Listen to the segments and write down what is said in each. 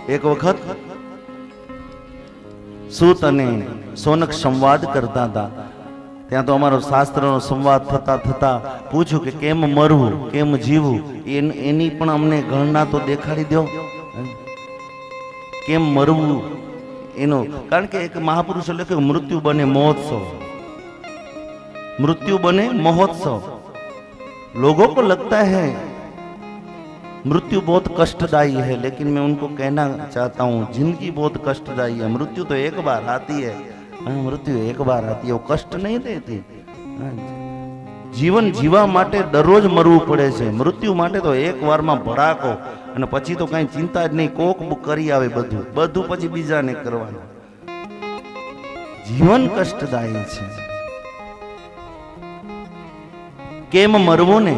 એક વખત સૂત અને સોનક સંવાદ કરતા હતા. ત્યાં તો અમારો શાસ્ત્રનો સંવાદ થતા થતા પૂછ્યું કે કેમ મરવું, કેમ જીવવું, એની પણ અમને ગણના તો દેખાડી દો. કેમ મરવું એનો, કારણ કે એક મહાપુરુષે લખ્યું મૃત્યુ બને મહોત્સવ, मृत्यु बने महोत्सव. लोगों को लगता है मृत्यु बहुत कष्टदायी है, लेकिन मैं उनको कहना चाहता हूँ जिंदगी बहुत कष्टदायी है. मृत्यु तो एक बार आती है, मृत्यु एक बार आती है, वो कष्ट नहीं देती. जीवन जीवा माटे दररोज मरવું પડે છે. મૃત્યુ માટે તો એક વારમાં ભડાકો, અને પછી તો કઈ ચિંતા જ નહીં, કોક કરી આવે બધું બધું પછી બીજાને કરવાનું. જીવન કષ્ટદાયી છે. કેમ મરવું ને,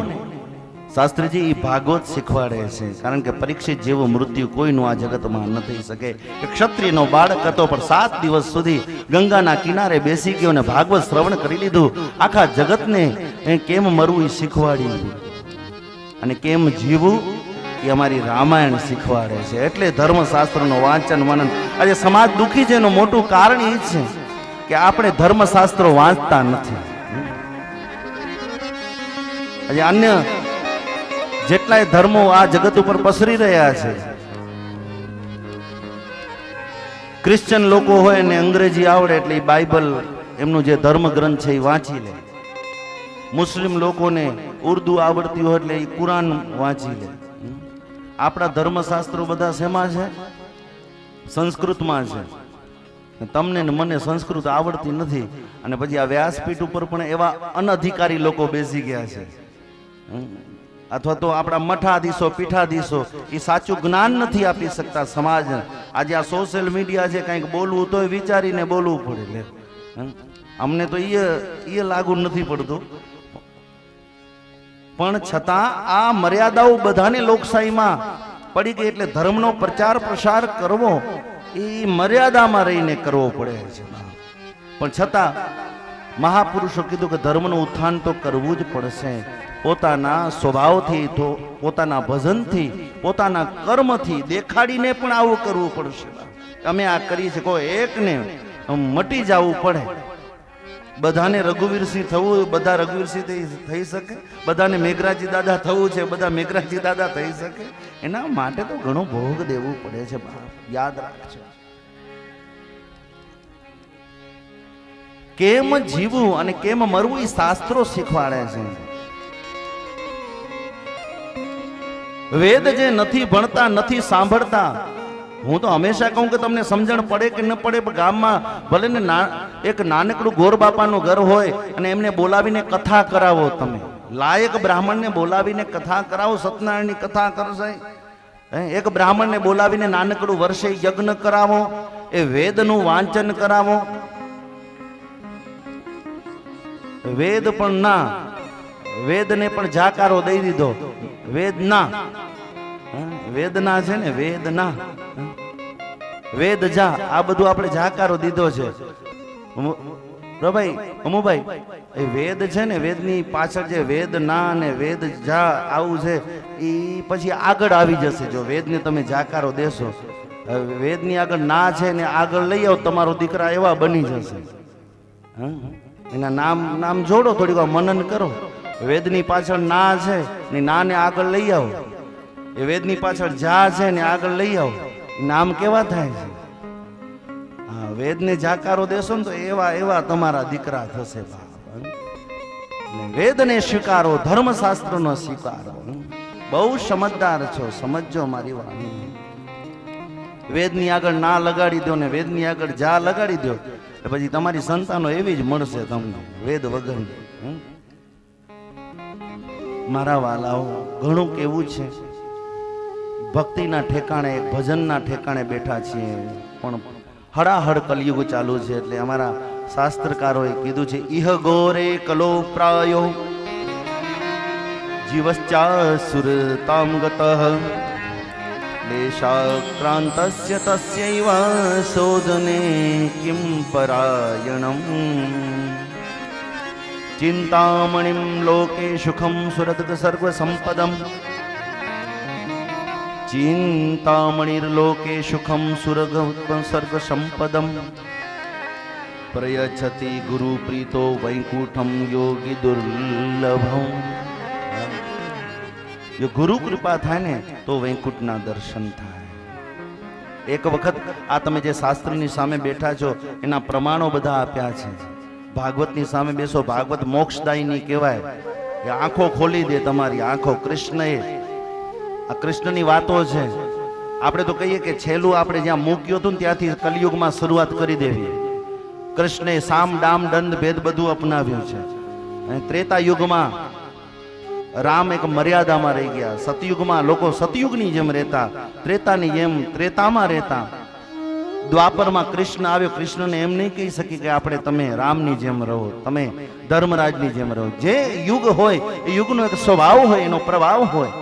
શાસ્ત્રીજી એ ભાગવત શીખવાડે છે. કારણ કે પરીક્ષિત જેવું મૃત્યુ કોઈનું આ જગતમાં ન થઈ શકે. ક્ષત્રિયનો બાળક હતો, પણ 7 દિવસ સુધી ગંગાના કિનારે બેસી ગયો અને ભાગવત શ્રવણ કરી લીધું. આખા જગતને કેમ મરવું એ શીખવાડ્યું, અને કેમ જીવવું એ અમારી રામાયણ શીખવાડે છે. એટલે ધર્મશાસ્ત્રનો વાંચન મનન. આજે સમાજ દુઃખી છે એનું મોટું કારણ એ છે કે આપણે ધર્મશાસ્ત્રો વાંચતા નથી. આજે અન્ય જેટલાય ધર્મો આ જગત ઉપર પસરી રહ્યા છે, ક્રિશ્ચન લોકો હોય ને અંગ્રેજી આવડે એટલે બાઇબલ એમનું જે ધર્મ ગ્રંથ છે એ વાંચી લે. મુસ્લિમ લોકોને ઉર્દુ આવડતી હોય એટલે એ કુરાન વાંચી લે. આપણા ધર્મશાસ્ત્રો બધા શેમાં છે? સંસ્કૃતમાં છે. તમને ને મને સંસ્કૃત આવડતી નથી, અને પછી આ વ્યાસપીઠ ઉપર પણ એવા અનધિકારી લોકો બેસી ગયા છે, અથવા તો આપણા મઠાધીશો પીઠાધીશો એ સાચું જ્ઞાન નથી આપી શકતા સમાજ. આજે આ સોશિયલ મીડિયા છે, કંઈક બોલવું તોય વિચારીને બોલવું પડે. અમને તો એ લાગુ નથી પડતું, પણ છતાં આ મર્યાદાઓ બધાને લોકશાહીમાં પડી ગઈ. એટલે ધર્મનો પ્રચાર પ્રસાર કરવો એ મર્યાદામાં રહીને કરવો પડે છે. પણ છતાં મહાપુરુષો કીધું કે ધર્મનું ઉત્થાન તો કરવું જ પડશે. પોતાના સ્વભાવથી, પોતાના ભજનથી, પોતાના કર્મથી દેખાડીને પણ આવું કરવું પડશે. અમે આ કરી શકો, એકને મટી જવું પડે. બધાને રઘુવીરસિંહ થવું, બધા રઘુવીરસિંહ થઈ શકે? બધાને મેઘરાજી દાદા થવું છે, બધા મેઘરાજી દાદા થઈ શકે? એના માટે તો ઘણો ભોગ દેવું પડે છે. યાદ રાખજો. કેમ જીવવું અને કેમ મરવું એ શાસ્ત્રો શીખવાડે છે. વેદ જે નથી ભણતા, નથી સાંભળતા, હું તો હંમેશા કહું કે તમને સમજણ પડે કે ન પડે, પણ ગામમાં ભલે ને એક નાનકડું ગોર બાપાનું ઘર હોય અને એમને બોલાવીને કથા કરાવો. તમે લાયક બ્રાહ્મણને બોલાવીને કથા કરાવો, સત્યનારાયણની કથા કરશે. એક બ્રાહ્મણને બોલાવીને નાનકડું વર્ષે યજ્ઞ કરાવો, એ વેદનું વાંચન કરાવો. વેદ પણ ના, વેદને પણ જાકારો દઈ દીધો. વેદના, વેદના છે ને, વેદના, વેદ જા, આ બધું આપણે જાકારો દીધો છે. ભાઈ અમુભાઈ, એ વેદ છે ને, વેદની પાછળ જે વેદ ના અને વેદ જા આવું છે એ પછી આગળ આવી જશે. જો વેદને તમે જાકારો દેશો, વેદની આગળ ના છે ને આગળ લઈ આવો, તમારો દીકરા એવા બની જશે. એના નામ જોડો, થોડીક વાર મનન કરો. વેદની પાછળ ના છે ને ના ને આગળ લઈ આવો, એ વેદની પાછળ જા છે ને આગળ લઈ આવો, નામ કેવા થાય છે? હા, વેદને જાકારો દેશો ને તો એવા એવા તમારા દીકરા થશે. વેદને સ્વીકારો, ધર્મશાસ્ત્રનો સ્વીકારો. બહુ સમજદાર છો, સમજો મારી વાણી. વેદની આગળ ના લગાડી દો ને વેદની આગળ જા લગાડી દો, પછી તમારી સંતાનો એવી જ મળશે તમને, વેદ વગરની. મારા વાલાઓ, ઘણું કેવું છે. ભક્તિના ઠેકાણે, ભજનના ઠેકાણે બેઠા છીએ, પણ હડાહડ કલયુગ ચાલુ છે. એટલે અમારા શાસ્ત્રકારોએ કીધું છે, ઇહ ગોરે કલો પ્રાયો જીવશ્ચા સુરતામ ગતઃ દેશાક્રાંતસ્ય તસ્યૈવ શોધને કિમ પરાયણમ ચિંતામણિમ લોકે સુખમ સુરદ સર્વ સંપદમ ચિંતામણિર્લોકે સુખમ સુરગ સર્ગ સંપદમ પ્રયચ્છતિ ગુરુ પ્રીતો વૈકુંઠમ યોગી દુર્લભમ. જો ગુરુ કૃપા થાય ને તો વૈકુંઠના દર્શન થાય. એક વખત આ તમે જે શાસ્ત્રની સામે બેઠા છો એના પ્રમાણો બધા આપ્યા છે. ભાગવતની સામે બેસો, ભાગવત મોક્ષદાયીની કહેવાય. એ આંખો ખોલી દે તમારી આંખો. કૃષ્ણએ આ કૃષ્ણની વાતો છે. આપણે તો કહીએ કે છેલ્લું આપણે જ્યાં મૂક્યું હતું ને ત્યાંથી કલિયુગમાં શરૂઆત કરી દેવી. કૃષ્ણે સામ ડામ દંડ ભેદ બધું અપનાવ્યું છે. અને ત્રેતા યુગમાં રામ એક મર્યાદામાં રહી ગયા. સતયુગમાં લોકો સતયુગની જેમ રહેતા, ત્રેતાની જેમ ત્રેતામાં રહેતા. દ્વાપરમાં કૃષ્ણ આવ્યો. કૃષ્ણને એમ નહીં કહી શકી કે આપણે તમે રામની જેમ રહો, તમે ધર્મરાજની જેમ રહો. જે યુગ હોય એ યુગનો એક સ્વભાવ હોય, એનો પ્રભાવ હોય.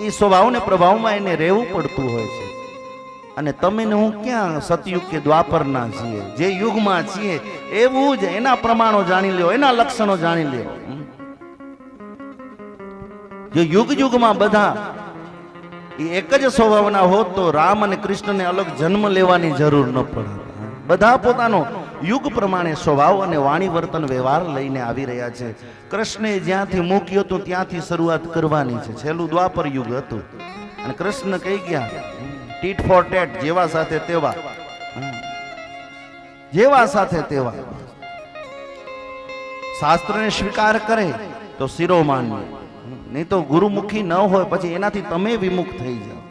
એ સ્વભાવને પ્રભાવમાં એને રહેવું પડતું હોય છે. અને તમે ને હું ક્યાં સતયુગ કે દ્વાપરના છીએ, જે યુગમાં છીએ એવું જ એના પ્રમાણો જાણી લ્યો, એના લક્ષણો જાણી લ્યો. જો યુગ યુગમાં બધા એ એક જ સ્વભાવના હોત તો રામ અને કૃષ્ણને અલગ જન્મ લેવાની જરૂર ન પડે. બધા પોતાનો યુગ પ્રમાણે સ્વભાવ અને વાણી વર્તન વ્યવહાર લઈને આવી રહ્યા છે. કૃષ્ણે જ્યાંથી મૂક્યું હતું ત્યાંથી શરૂઆત કરવાની છે. છેલ્લું દ્વાપર યુગ હતું અને કૃષ્ણ કહી ગયા ટીટ ફોર ટેટ, જેવા સાથે તેવા, જેવા સાથે તેવા. શાસ્ત્રને સ્વીકાર કરે તો શિરોમાન્ય, નહીં તો ગુરુમુખી ન હોય પછી એનાથી તમે વિમુખ થઈ જાઓ.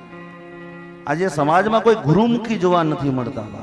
આજે સમાજમાં કોઈ ગુરુમુખી જોવા નથી મળતા.